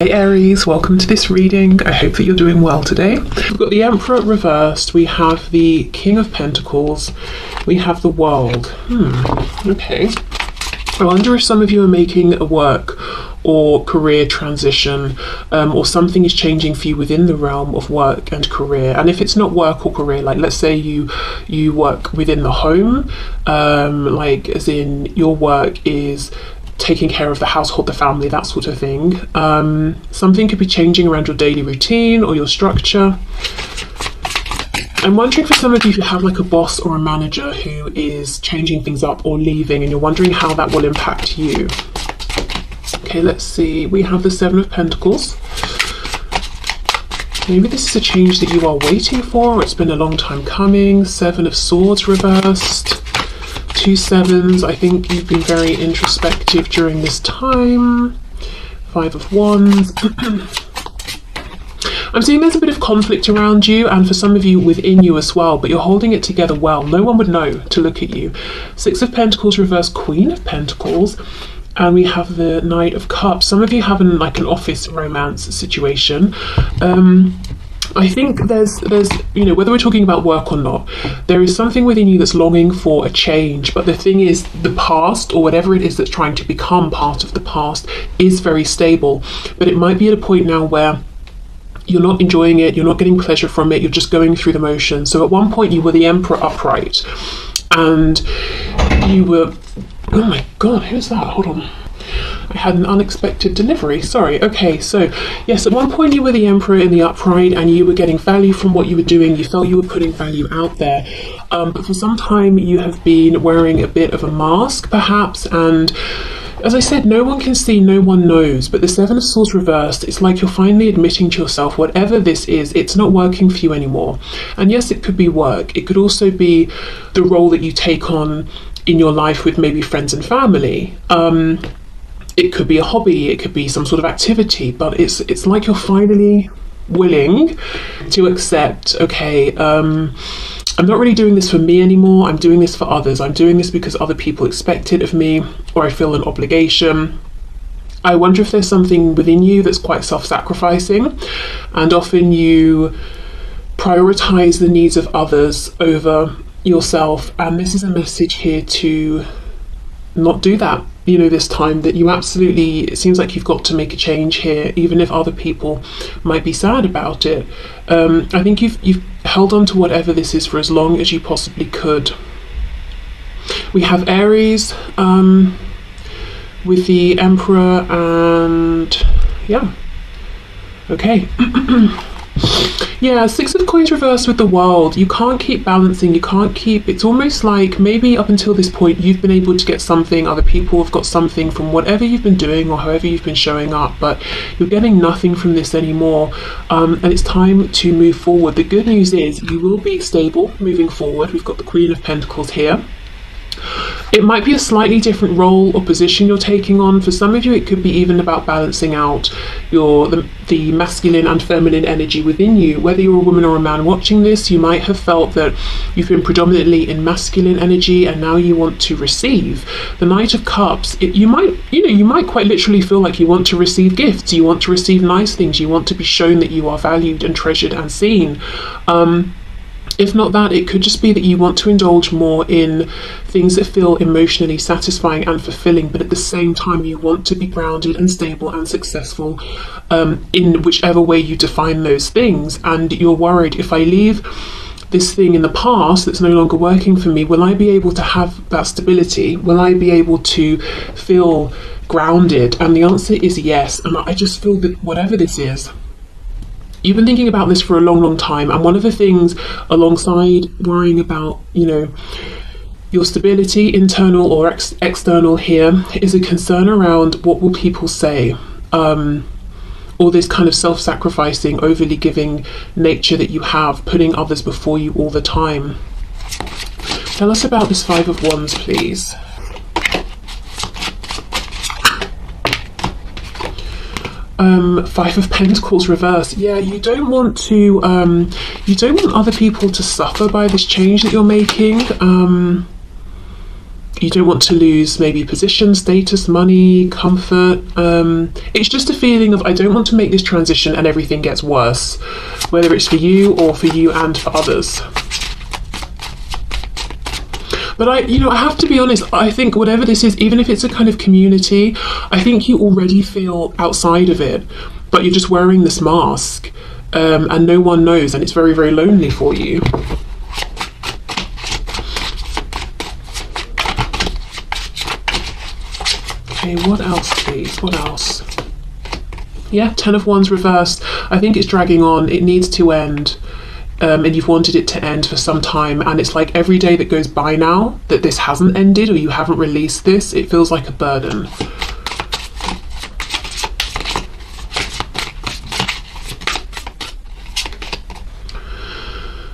Hey Aries, welcome to this reading. I hope that you're doing well today. We've got the Emperor reversed, we have the King of Pentacles, we have the World. Okay. I wonder if some of you are making a work or career transition, or something is changing for you within the realm of work and career. And if it's not work or career, like let's say you work within the home, like as in your work is taking care of the household, the family, that sort of thing. Something could be changing around your daily routine or your structure. I'm wondering for some of you who have like a boss or a manager who is changing things up or leaving, and you're wondering how that will impact you. Okay, let's see. We have the Seven of Pentacles. Maybe this is a change that you are waiting for, or it's been a long time coming. Seven of Swords reversed. Two sevens. I think you've been very introspective during this time. Five of Wands. I'm seeing there's a bit of conflict around you, and for some of you within you as well, but you're holding it together well. No one would know to look at you. Six of Pentacles reverse, Queen of Pentacles, and we have the Knight of Cups. Some of you have an office romance situation. I think there's whether we're talking about work or not, there is something within you that's longing for a change. But the thing is, the past, or whatever it is that's trying to become part of the past, is very stable. But it might be at a point now where you're not enjoying it, you're not getting pleasure from it, you're just going through the motions. So at one point you were the Emperor upright, and you were, oh my god, who's that? Hold on. I had an unexpected delivery, sorry. Okay, so yes, at one point you were the Emperor in the upright, and you were getting value from what you were doing. You felt you were putting value out there. But for some time you have been wearing a bit of a mask, perhaps, and as I said, no one can see, no one knows. But the Seven of Swords reversed, it's like you're finally admitting to yourself, whatever this is, it's not working for you anymore. And yes, it could be work. It could also be the role that you take on in your life with maybe friends and family. It could be a hobby, it could be some sort of activity, but it's like you're finally willing to accept, okay, I'm not really doing this for me anymore, I'm doing this for others. I'm doing this because other people expect it of me, or I feel an obligation. I wonder if there's something within you that's quite self-sacrificing, and often you prioritize the needs of others over yourself. And this is a message here to not do that, this time, that you absolutely, it seems like you've got to make a change here, even if other people might be sad about it. I think you've held on to whatever this is for as long as you possibly could. We have Aries with the Emperor, and yeah, okay. Yeah, Six of Coins reversed with the World. You can't keep balancing, you can't keep, it's almost like maybe up until this point you've been able to get something, other people have got something from whatever you've been doing or however you've been showing up, but you're getting nothing from this anymore, and it's time to move forward. The good news is you will be stable moving forward. We've got the Queen of Pentacles here. It might be a slightly different role or position you're taking on. For some of you, it could be even about balancing out the masculine and feminine energy within you. Whether you're a woman or a man watching this, you might have felt that you've been predominantly in masculine energy, and now you want to receive. The Knight of Cups, you might quite literally feel like you want to receive gifts, you want to receive nice things, you want to be shown that you are valued and treasured and seen. If not that, it could just be that you want to indulge more in things that feel emotionally satisfying and fulfilling, but at the same time you want to be grounded and stable and successful in whichever way you define those things. And you're worried, if I leave this thing in the past that's no longer working for me, will I be able to have that stability? Will I be able to feel grounded? And the answer is yes. And I just feel that whatever this is, you've been thinking about this for a long time, and one of the things alongside worrying about your stability, internal or external here, is a concern around what will people say, or this kind of self-sacrificing, overly giving nature that you have, putting others before you all the time. Tell us about this Five of Wands, please. Five of Pentacles reverse. Yeah, you don't want other people to suffer by this change that you're making. you don't want to lose maybe position, status, money, comfort. It's just a feeling of, I don't want to make this transition and everything gets worse, whether it's for you or for you and for others. But I have to be honest, I think whatever this is, even if it's a kind of community, I think you already feel outside of it, but you're just wearing this mask, and no one knows, and it's very, very lonely for you. Okay, what else, please? What else? Yeah, Ten of Wands reversed. I think it's dragging on. It needs to end. And you've wanted it to end for some time, and it's like every day that goes by now that this hasn't ended or you haven't released this, it feels like a burden.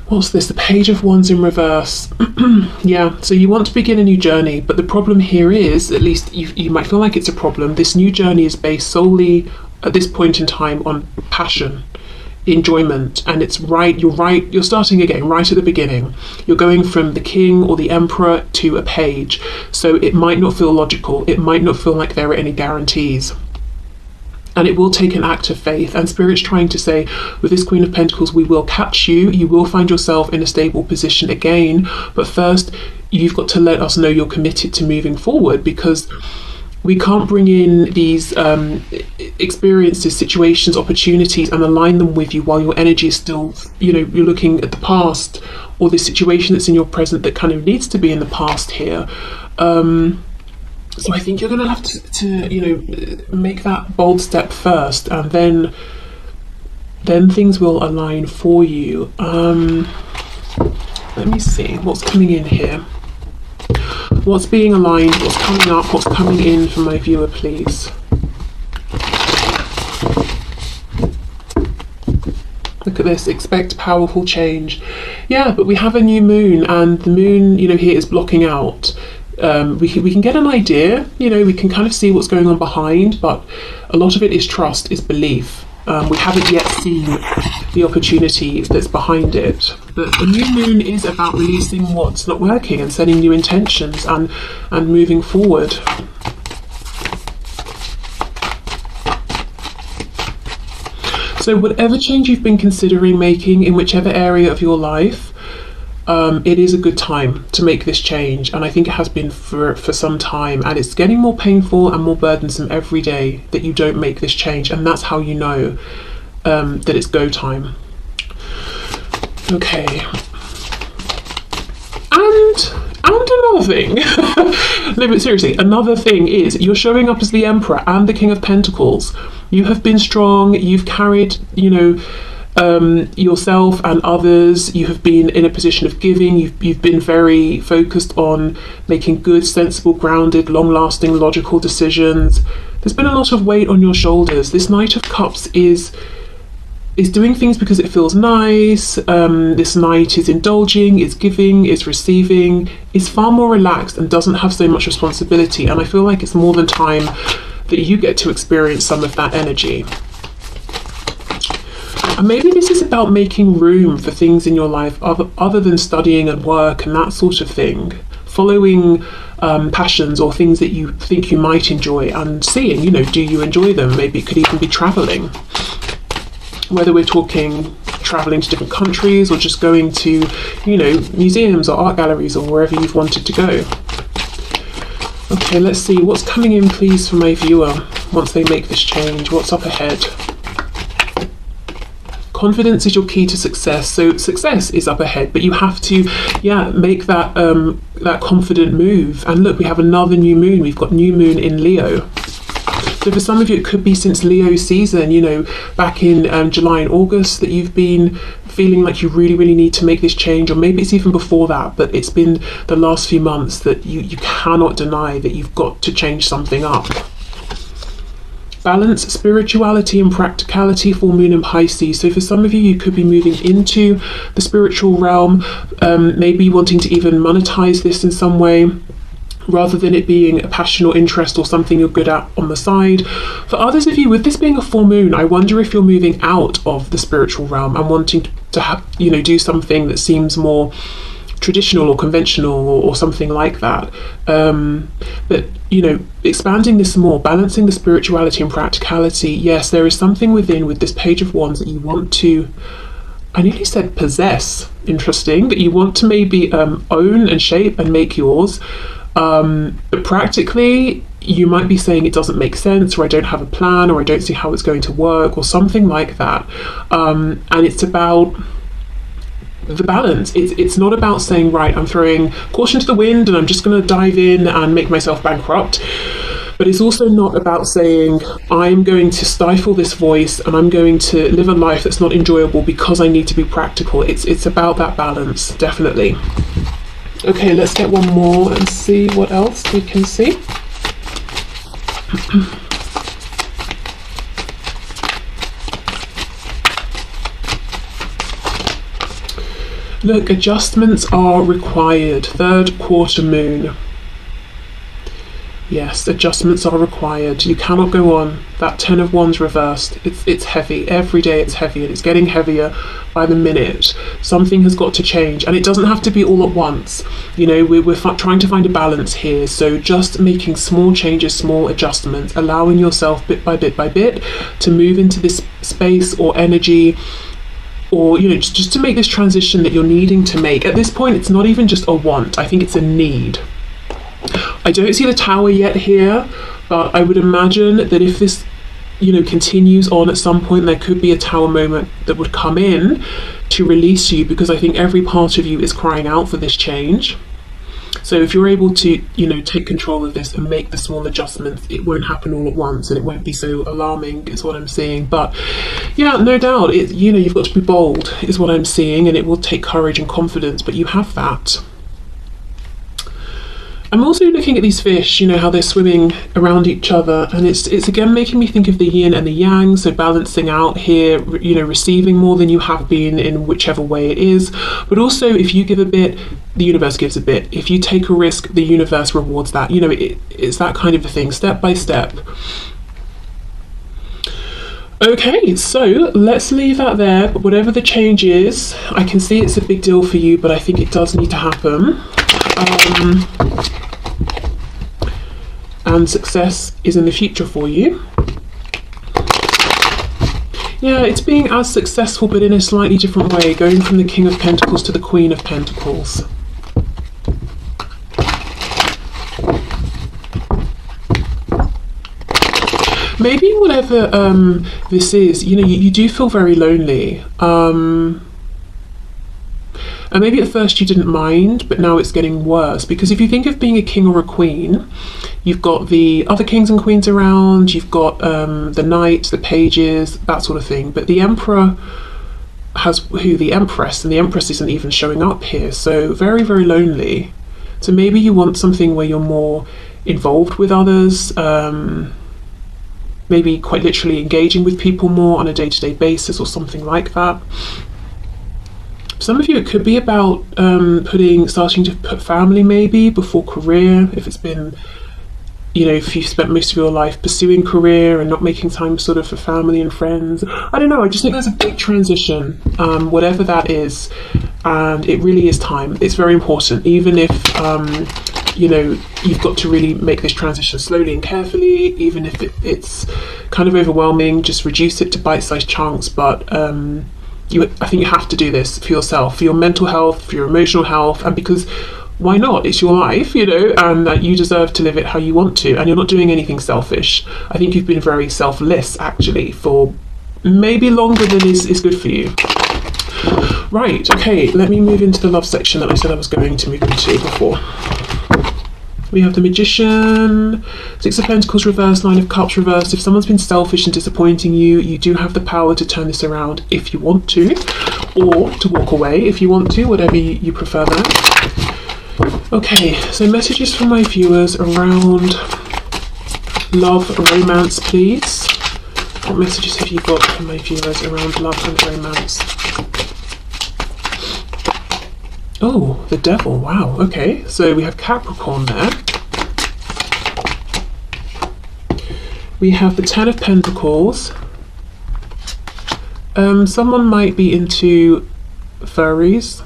What's this? The Page of Wands in reverse. Yeah, so you want to begin a new journey, but the problem here is, at least you might feel like it's a problem, this new journey is based solely at this point in time on passion, enjoyment, and it's you're starting again right at the beginning. You're going from the king or the emperor to a page, so it might not feel logical, it might not feel like there are any guarantees, and it will take an act of faith. And Spirit's trying to say, with this Queen of Pentacles, we will catch you, you will find yourself in a stable position again, but first you've got to let us know you're committed to moving forward, because we can't bring in these experiences, situations, opportunities and align them with you while your energy is still, you're looking at the past, or the situation that's in your present that kind of needs to be in the past here. So I think you're going to have to make that bold step first, and then things will align for you. Let me see what's coming in here. What's being aligned, what's coming up, what's coming in for my viewer, please. Look at this, expect powerful change. Yeah, but we have a new moon, and the moon, here is blocking out. We can get an idea, we can kind of see what's going on behind, but a lot of it is trust, is belief. We haven't yet seen the opportunity that's behind it. But the new moon is about releasing what's not working and setting new intentions and moving forward. So whatever change you've been considering making in whichever area of your life, it is a good time to make this change, and I think it has been for some time, and it's getting more painful and more burdensome every day that you don't make this change, and that's how you know that it's go time. Okay, and another thing no, but seriously, another thing is you're showing up as the Emperor and the King of Pentacles. You have been strong, you've carried yourself and others, you have been in a position of giving, you've been very focused on making good, sensible, grounded, long-lasting, logical decisions. There's been a lot of weight on your shoulders. This Knight of Cups is doing things because it feels nice. This Knight is indulging, is giving, is receiving, is far more relaxed and doesn't have so much responsibility, and I feel like it's more than time that you get to experience some of that energy. And maybe this is about making room for things in your life other than studying and work and that sort of thing. Following passions or things that you think you might enjoy and seeing, do you enjoy them? Maybe it could even be traveling. Whether we're talking traveling to different countries or just going to, museums or art galleries or wherever you've wanted to go. Okay, let's see what's coming in, please, for my viewer once they make this change. What's up ahead? Confidence is your key to success. So success is up ahead, but you have to, make that that confident move. And look, we have another new moon. We've got new moon in Leo. So for some of you, it could be since Leo season, back in July and August, that you've been feeling like you really, really need to make this change, or maybe it's even before that, but it's been the last few months that you cannot deny that you've got to change something up. Balance, spirituality and practicality, full moon in Pisces. So for some of you, you could be moving into the spiritual realm, maybe wanting to even monetize this in some way, rather than it being a passion or interest or something you're good at on the side. For others of you, with this being a full moon, I wonder if you're moving out of the spiritual realm and wanting to do something that seems more traditional or conventional or something like that. But you know, expanding this more, balancing the spirituality and practicality. Yes, there is something within with this Page of Wands that you want to, I nearly said possess, interesting, that you want to maybe own and shape and make yours. But practically, you might be saying it doesn't make sense, or I don't have a plan, or I don't see how it's going to work, or something like that. And it's about the balance. It's not about saying, right, I'm throwing caution to the wind and I'm just going to dive in and make myself bankrupt. But it's also not about saying, I'm going to stifle this voice and I'm going to live a life that's not enjoyable because I need to be practical. It's about that balance, definitely. Okay, let's get one more and see what else we can see. Look, adjustments are required. Third quarter moon. Yes, adjustments are required. You cannot go on. That Ten of Wands reversed. It's heavy. Every day it's heavy, and it's getting heavier by the minute. Something has got to change, and it doesn't have to be all at once. You know, we're trying to find a balance here. So just making small changes, small adjustments, allowing yourself bit by bit by bit to move into this space or energy, or you know, just to make this transition that you're needing to make. At this point, it's not even just a want. I think it's a need. I don't see the Tower yet here, but I would imagine that if this, you know, continues on, at some point there could be a Tower moment that would come in to release you, because I think every part of you is crying out for this change. So if you're able to, you know, take control of this and make the small adjustments, it won't happen all at once and it won't be so alarming, is what I'm seeing. But yeah, no doubt, you know, you've got to be bold, is what I'm seeing, and it will take courage and confidence, but you have that. I'm also looking at these fish, you know, how they're swimming around each other, and it's again making me think of the yin and the yang, so balancing out here, you know, receiving more than you have been in whichever way it is, but also if you give a bit, the universe gives a bit. If you take a risk, the universe rewards that. You know, it's that kind of a thing, step by step. Okay, so let's leave that there, but whatever the change is, I can see it's a big deal for you, but I think it does need to happen. And success is in the future for you. Yeah, it's being as successful but in a slightly different way, going from the King of Pentacles to the Queen of Pentacles. Maybe whatever this is, you know, you do feel very lonely. And maybe at first you didn't mind, but now it's getting worse. Because if you think of being a king or a queen, you've got the other kings and queens around, you've got the knights, the pages, that sort of thing. But the emperor has the empress, and the empress isn't even showing up here. So very, very lonely. So maybe you want something where you're more involved with others, maybe quite literally engaging with people more on a day-to-day basis or something like that. Some of you, it could be about starting to put family maybe before career, if it's been, you know, if you've spent most of your life pursuing career and not making time sort of for family and friends. I don't know, I just think there's a big transition, whatever that is, and it really is time. It's very important, even if, you know, you've got to really make this transition slowly and carefully, even if it's kind of overwhelming, just reduce it to bite-sized chunks, but I think you have to do this for yourself, for your mental health, for your emotional health, and because why not? It's your life, you know, and you deserve to live it how you want to, and you're not doing anything selfish. I think you've been very selfless, actually, for maybe longer than is good for you. Right, okay, let me move into the love section that I said I was going to move into before. We have the Magician, Six of Pentacles reversed, Nine of Cups reversed. If someone's been selfish and disappointing you, you do have the power to turn this around if you want to, or to walk away if you want to, whatever you prefer there. Okay, so messages from my viewers around love, romance, please. What messages have you got from my viewers around love and romance? Oh, the Devil, wow, okay. So we have Capricorn there. We have the Ten of Pentacles. Someone might be into furries.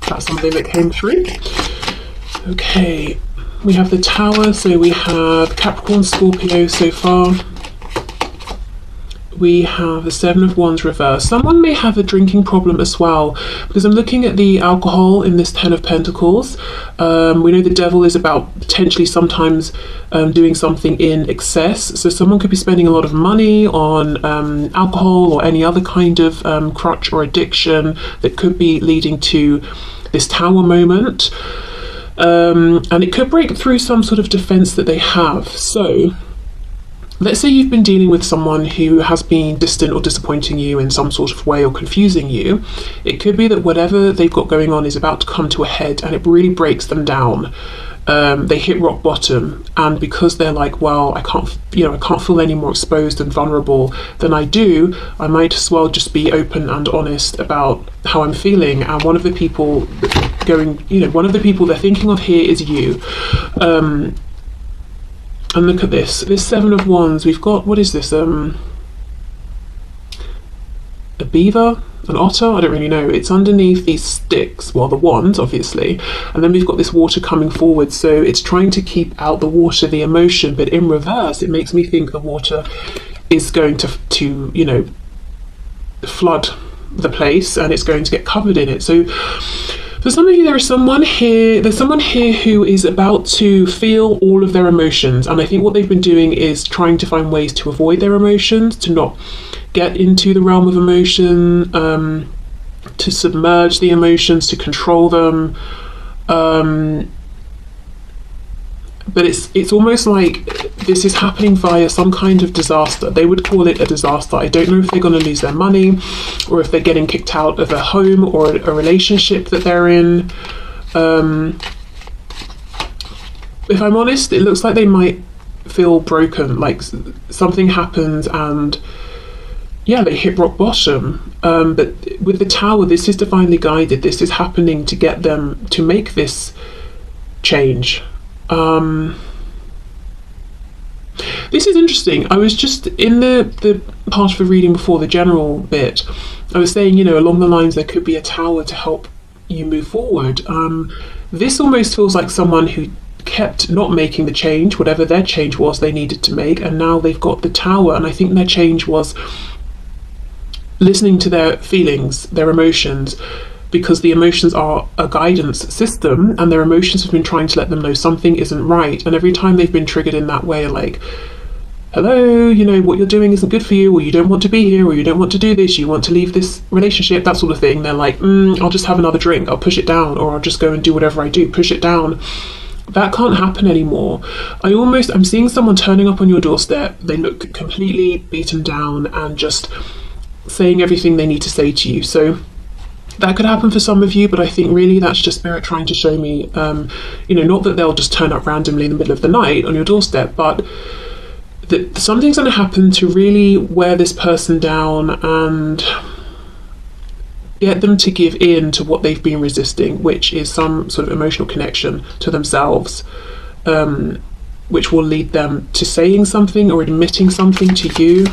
That's something that came through. Okay, we have the Tower, so we have Capricorn, Scorpio so far. We have the Seven of Wands reversed. Someone may have a drinking problem as well, because I'm looking at the alcohol in this Ten of Pentacles. We know the Devil is about potentially sometimes doing something in excess. So someone could be spending a lot of money on alcohol or any other kind of crutch or addiction that could be leading to this Tower moment. And it could break through some sort of defense that they have. So let's say you've been dealing with someone who has been distant or disappointing you in some sort of way or confusing you. It could be that whatever they've got going on is about to come to a head and it really breaks them down. They hit rock bottom, and because they're like, well, I can't feel any more exposed and vulnerable than I do, I might as well just be open and honest about how I'm feeling. And one of the people they're thinking of here is you. And look at this Seven of Wands. We've got, what is this? A beaver? An otter? I don't really know. It's underneath these sticks, well, the wands, obviously. And then we've got this water coming forward. So it's trying to keep out the water, the emotion. But in reverse, it makes me think the water is going to flood the place and it's going to get covered in it. So for some of you, there's someone here who is about to feel all of their emotions, and I think what they've been doing is trying to find ways to avoid their emotions, to not get into the realm of emotion, to submerge the emotions, to control them. But it's almost like this is happening via some kind of disaster. They would call it a disaster. I don't know if they're going to lose their money, or if they're getting kicked out of a home or a relationship that they're in. If I'm honest, it looks like they might feel broken, like something happens and they hit rock bottom. But with the Tower, this is divinely guided. This is happening to get them to make this change. This is interesting. I was just in the part of the reading before, the general bit, I was saying, along the lines there could be a Tower to help you move forward. This almost feels like someone who kept not making the change, whatever their change was they needed to make, and now they've got the Tower, and I think their change was listening to their feelings, their emotions, because the emotions are a guidance system, and their emotions have been trying to let them know something isn't right. And every time they've been triggered in that way, like, hello, what you're doing isn't good for you, or you don't want to be here, or you don't want to do this, you want to leave this relationship, that sort of thing. They're like, I'll just have another drink, I'll push it down, or I'll just go and do whatever I do, push it down. That can't happen anymore. I'm seeing someone turning up on your doorstep. They look completely beaten down and just saying everything they need to say to you. So that could happen for some of you, but I think really that's just Spirit trying to show me, not that they'll just turn up randomly in the middle of the night on your doorstep, but that something's going to happen to really wear this person down and get them to give in to what they've been resisting, which is some sort of emotional connection to themselves, which will lead them to saying something or admitting something to you.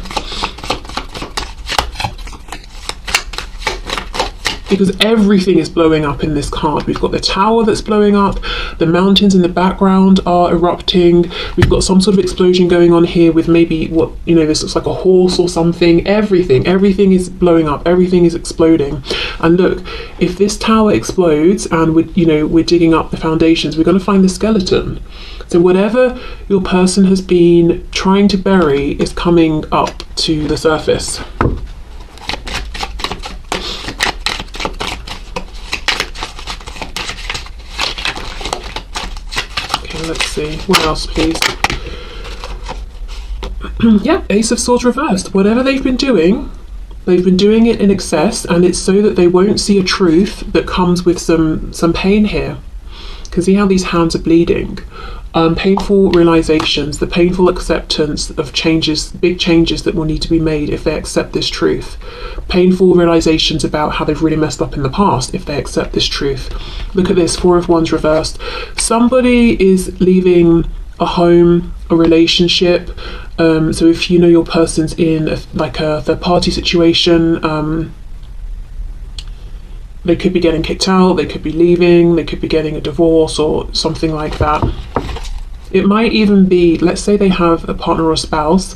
Because everything is blowing up in this card. We've got the Tower that's blowing up, the mountains in the background are erupting, we've got some sort of explosion going on here with maybe this looks like a horse or something. Everything is blowing up, everything is exploding. And look, if this Tower explodes and we're digging up the foundations, we're going to find the skeleton. So whatever your person has been trying to bury is coming up to the surface. Let's see, what else please? Yeah, Ace of Swords reversed. Whatever they've been doing it in excess, and it's so that they won't see a truth that comes with some pain here. Because see how these hands are bleeding? Painful realizations, the painful acceptance of changes, big changes that will need to be made if they accept this truth. Painful realizations about how they've really messed up in the past if they accept this truth. Look at this, Four of Wands reversed. Somebody is leaving a home, a relationship. So if your person's in a third party situation, They could be getting kicked out, they could be leaving, they could be getting a divorce or something like that. It might even be, let's say they have a partner or spouse,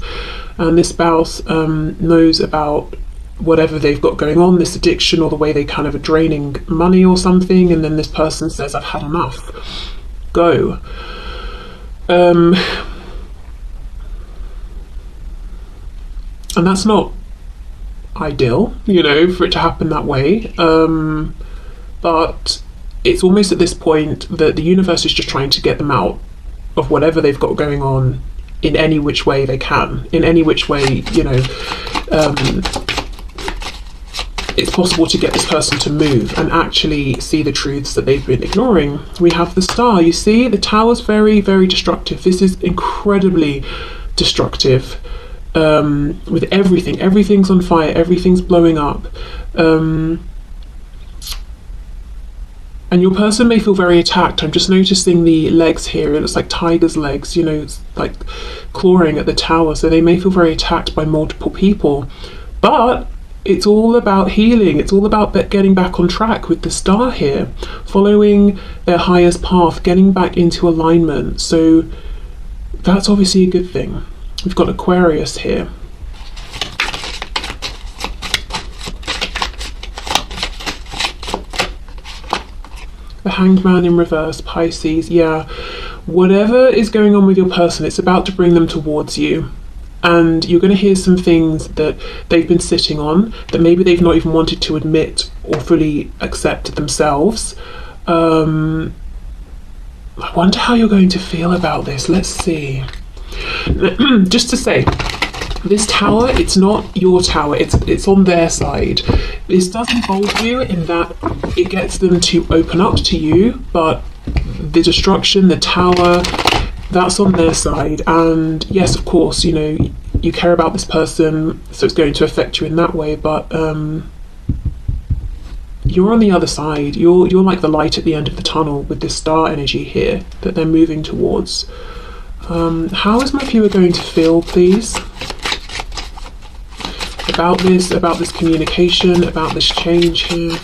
and this spouse knows about whatever they've got going on, this addiction, or the way they kind of are draining money or something, and then this person says, I've had enough, go. And that's not ideal, you know, for it to happen that way, but it's almost at this point that the universe is just trying to get them out of whatever they've got going on in any which way they can, in any which way, you know, it's possible to get this person to move and actually see the truths that they've been ignoring. We have the Star. You see, the Tower's very, very destructive. This is incredibly destructive. With everything. Everything's on fire. Everything's blowing up. And your person may feel very attacked. I'm just noticing the legs here. It looks like tiger's legs, you know, it's like clawing at the tower. So they may feel very attacked by multiple people. But it's all about healing. It's all about getting back on track with the Star here, following their highest path, getting back into alignment. So that's obviously a good thing. We've got Aquarius here. The Hanged Man in reverse, Pisces. Yeah, whatever is going on with your person, it's about to bring them towards you. And you're going to hear some things that they've been sitting on, that maybe they've not even wanted to admit or fully accept themselves. I wonder how you're going to feel about this. Let's see. Just to say, this tower, it's not your tower, it's on their side. This does involve you in that it gets them to open up to you, but the destruction, the tower, that's on their side. And yes, of course, you know, you care about this person, so it's going to affect you in that way, but you're on the other side. You're like the light at the end of the tunnel with this Star energy here that they're moving towards. How is my viewer going to feel, please, about this communication, about this change here?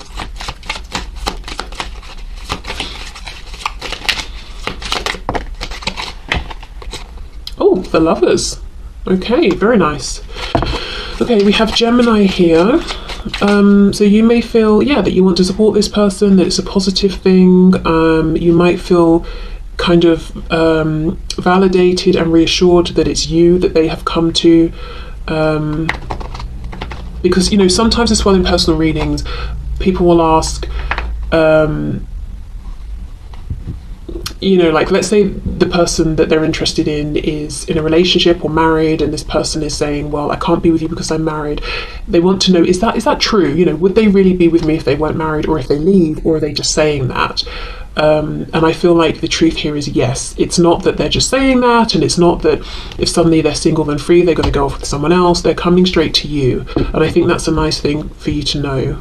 Oh, the Lovers. Okay, very nice. Okay, we have Gemini here. So you may feel, yeah, that you want to support this person, that it's a positive thing. You might feel kind of validated and reassured that it's you that they have come to, because, you know, sometimes as well in personal readings, people will ask, you know, like, let's say the person that they're interested in is in a relationship or married, and this person is saying, well, I can't be with you because I'm married. They want to know, is that true? You know, would they really be with me if they weren't married, or if they leave, or are they just saying that? And I feel like the truth here is yes. It's not that they're just saying that, and it's not that if suddenly they're single and free, they're going to go off with someone else. They're coming straight to you. And I think that's a nice thing for you to know.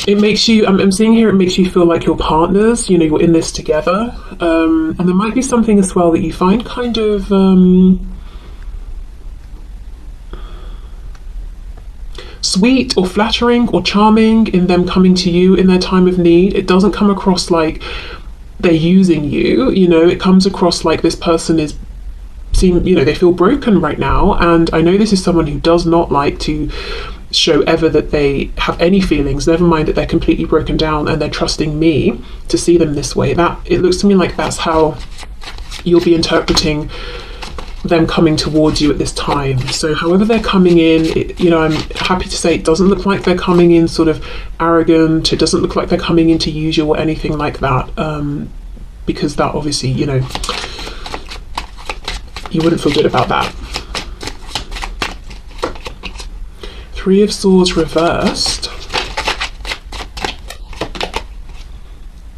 It makes you, I'm seeing here, it makes you feel like you're partners, you know, you're in this together. And there might be something as well that you find kind of sweet or flattering or charming in them coming to you in their time of need. It doesn't come across like they're using you, you know, it comes across like this person is, you know, they feel broken right now. And I know this is someone who does not like to show ever that they have any feelings, never mind that they're completely broken down, and they're trusting me to see them this way. That, it looks to me like that's how you'll be interpreting them coming towards you at this time. So however they're coming in, you know, I'm happy to say it doesn't look like they're coming in sort of arrogant. It doesn't look like they're coming in to use you or anything like that, because that obviously, you know, you wouldn't feel good about that. Three of Swords reversed,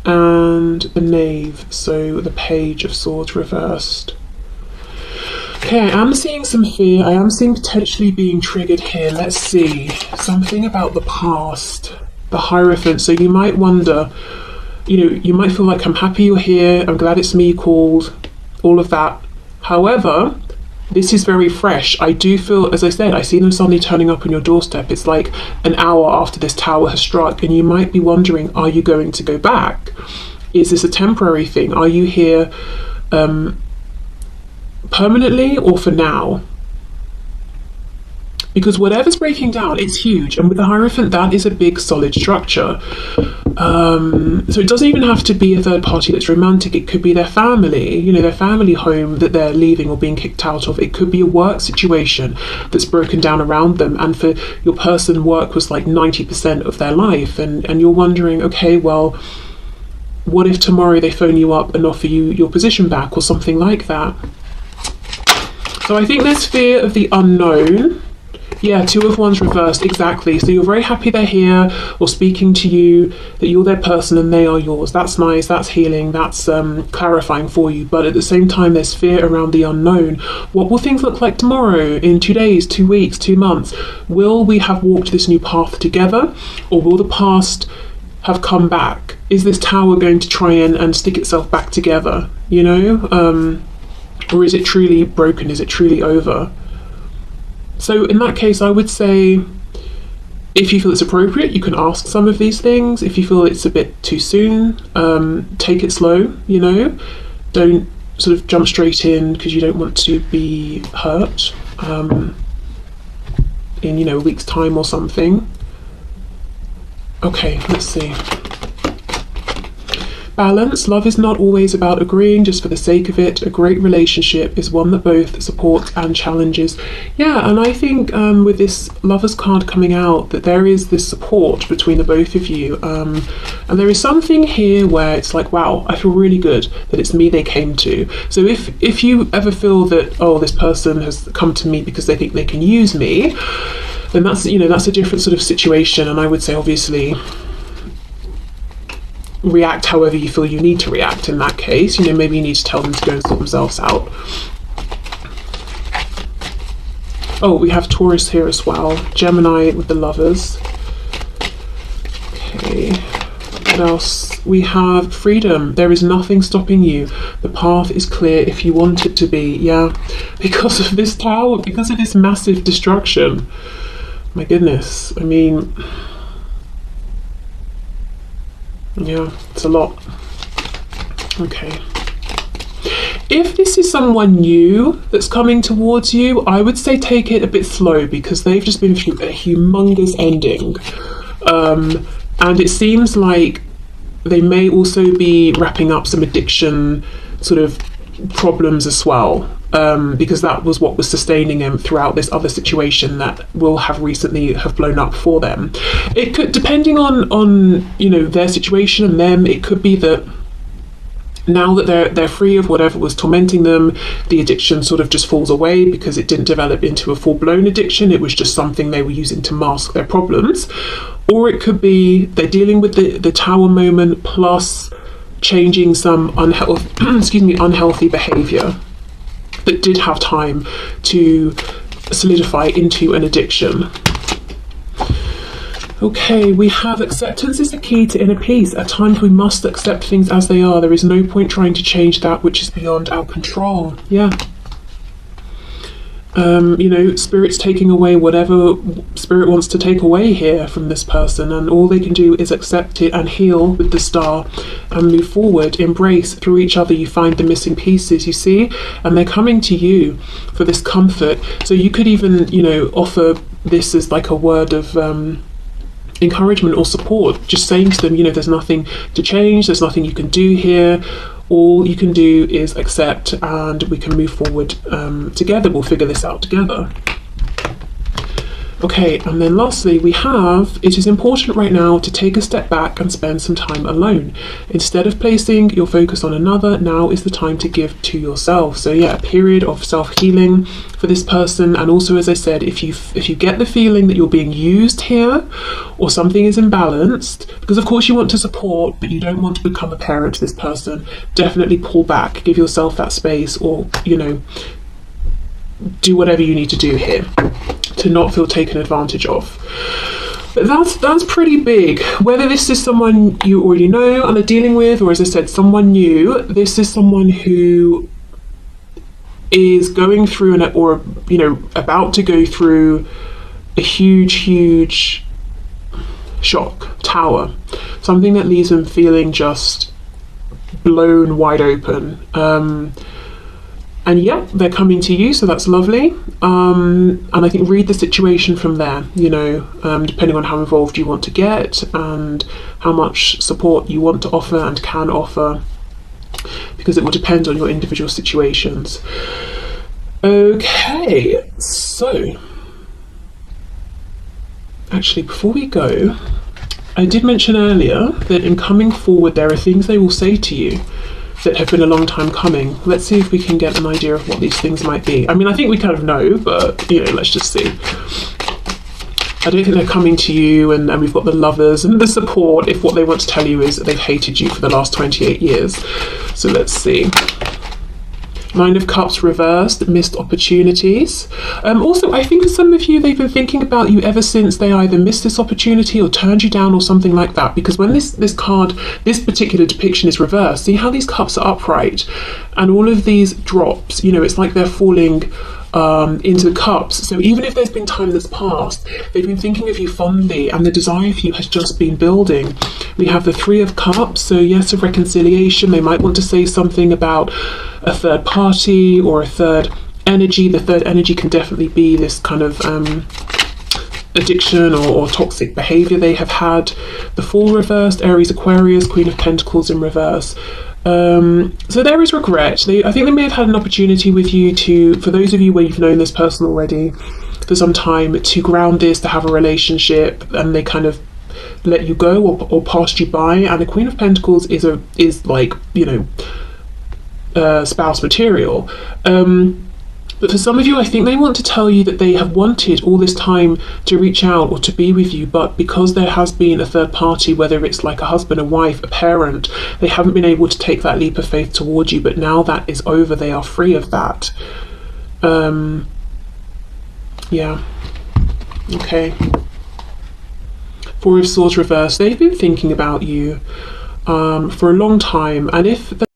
and the Knave, so the Page of Swords reversed. Okay, I am seeing some fear. I am seeing potentially being triggered here. Let's see. Something about the past. The Hierophant. So you might wonder, you know, you might feel like, I'm happy you're here. I'm glad it's me you called. All of that. However, this is very fresh. I do feel, as I said, I see them suddenly turning up on your doorstep. It's like an hour after this tower has struck, and you might be wondering, are you going to go back? Is this a temporary thing? Are you here permanently or for now? Because whatever's breaking down, it's huge. And with the Hierophant, that is a big, solid structure. So it doesn't even have to be a third party that's romantic. It could be their family, you know, their family home that they're leaving or being kicked out of. It could be a work situation that's broken down around them. And for your person, work was like 90% of their life. And you're wondering, okay, well, what if tomorrow they phone you up and offer you your position back or something like that? So I think there's fear of the unknown. Yeah, Two of Wands reversed, exactly. So you're very happy they're here or speaking to you, that you're their person and they are yours. That's nice, that's healing, that's clarifying for you. But at the same time, there's fear around the unknown. What will things look like tomorrow, in 2 days, 2 weeks, 2 months? Will we have walked this new path together, or will the past have come back? Is this tower going to try and stick itself back together, you know? Or is it truly broken? Is it truly over? So in that case, I would say, if you feel it's appropriate, you can ask some of these things. If you feel it's a bit too soon, take it slow, you know. Don't sort of jump straight in because you don't want to be hurt in, you know, a week's time or something. Okay, let's see. Balance. Love is not always about agreeing just for the sake of it. A great relationship is one that both supports and challenges. Yeah, and I think with this Lovers card coming out, that there is this support between the both of you. And there is something here where it's like, wow, I feel really good that it's me they came to. So if you ever feel that, oh, this person has come to me because they think they can use me, then that's, you know, that's a different sort of situation. And I would say, obviously, react however you feel you need to react in that case. You know, maybe you need to tell them to go and sort themselves out. Oh, we have Taurus here as well. Gemini with the Lovers. Okay, what else? We have freedom. There is nothing stopping you. The path is clear if you want it to be. Yeah, because of this tower, because of this massive destruction. My goodness, I mean, yeah, it's a lot. Okay. If this is someone new that's coming towards you, I would say take it a bit slow, because they've just been through a humongous ending. And it seems like they may also be wrapping up some addiction sort of problems as well. Because that was what was sustaining them throughout this other situation that will have recently have blown up for them. It could, depending on you know, their situation and them, it could be that now that they're free of whatever was tormenting them, the addiction sort of just falls away because it didn't develop into a full-blown addiction. It was just something they were using to mask their problems. Or it could be they're dealing with the tower moment plus changing some unhealthy behavior that did have time to solidify into an addiction. Okay, we have acceptance is the key to inner peace. At times we must accept things as they are. There is no point trying to change that which is beyond our control. Yeah. You know, Spirit's taking away whatever Spirit wants to take away here from this person, and all they can do is accept it and heal with the star and move forward. Embrace. Through each other you find the missing pieces, you see, and they're coming to you for this comfort. So you could even, you know, offer this as like a word of encouragement or support, just saying to them, you know, there's nothing to change, there's nothing you can do here. All you can do is accept, and we can move forward together. We'll figure this out together. Okay, and then lastly we have, it is important right now to take a step back and spend some time alone. Instead of placing your focus on another, now is the time to give to yourself. So yeah, a period of self-healing for this person. And also, as I said, if you get the feeling that you're being used here or something is imbalanced, because of course you want to support, but you don't want to become a parent to this person, definitely pull back, give yourself that space, or, you know, do whatever you need to do here to not feel taken advantage of. But that's pretty big. Whether this is someone you already know and are dealing with, or as I said, someone new, this is someone who is going through or about to go through a huge shock tower, something that leaves them feeling just blown wide open. And yeah, they're coming to you, so that's lovely. And I think read the situation from there, depending on how involved you want to get and how much support you want to offer and can offer, because it will depend on your individual situations. Okay, so actually, before we go, I did mention earlier that in coming forward, there are things they will say to you that have been a long time coming. Let's see if we can get an idea of what these things might be. I mean, I think we kind of know, but let's just see. I don't think they're coming to you, and we've got the Lovers and the support if what they want to tell you is that they've hated you for the last 28 years. So let's see. Nine of Cups reversed, missed opportunities. Also, I think for some of you, they've been thinking about you ever since they either missed this opportunity or turned you down or something like that. Because when this card, this particular depiction is reversed, see how these cups are upright and all of these drops, it's like they're falling into the cups. So even if there's been time that's passed, they've been thinking of you fondly, and the desire for you has just been building. We have the Three of Cups, so yes, of reconciliation. They might want to say something about a third party or a third energy. The third energy can definitely be this kind of addiction or toxic behavior they have had. The Fool reversed, Aries Aquarius, Queen of Pentacles in reverse. So there is regret. I think they may have had an opportunity with you for those of you where you've known this person already for some time, to ground this, to have a relationship, and they kind of let you go or passed you by. And the Queen of Pentacles is like spouse material. But for some of you, I think they want to tell you that they have wanted all this time to reach out or to be with you, but because there has been a third party, whether it's like a husband, a wife, a parent, they haven't been able to take that leap of faith towards you. But now that is over, they are free of that. Yeah. Okay. Four of Swords reversed. They've been thinking about you for a long time, and if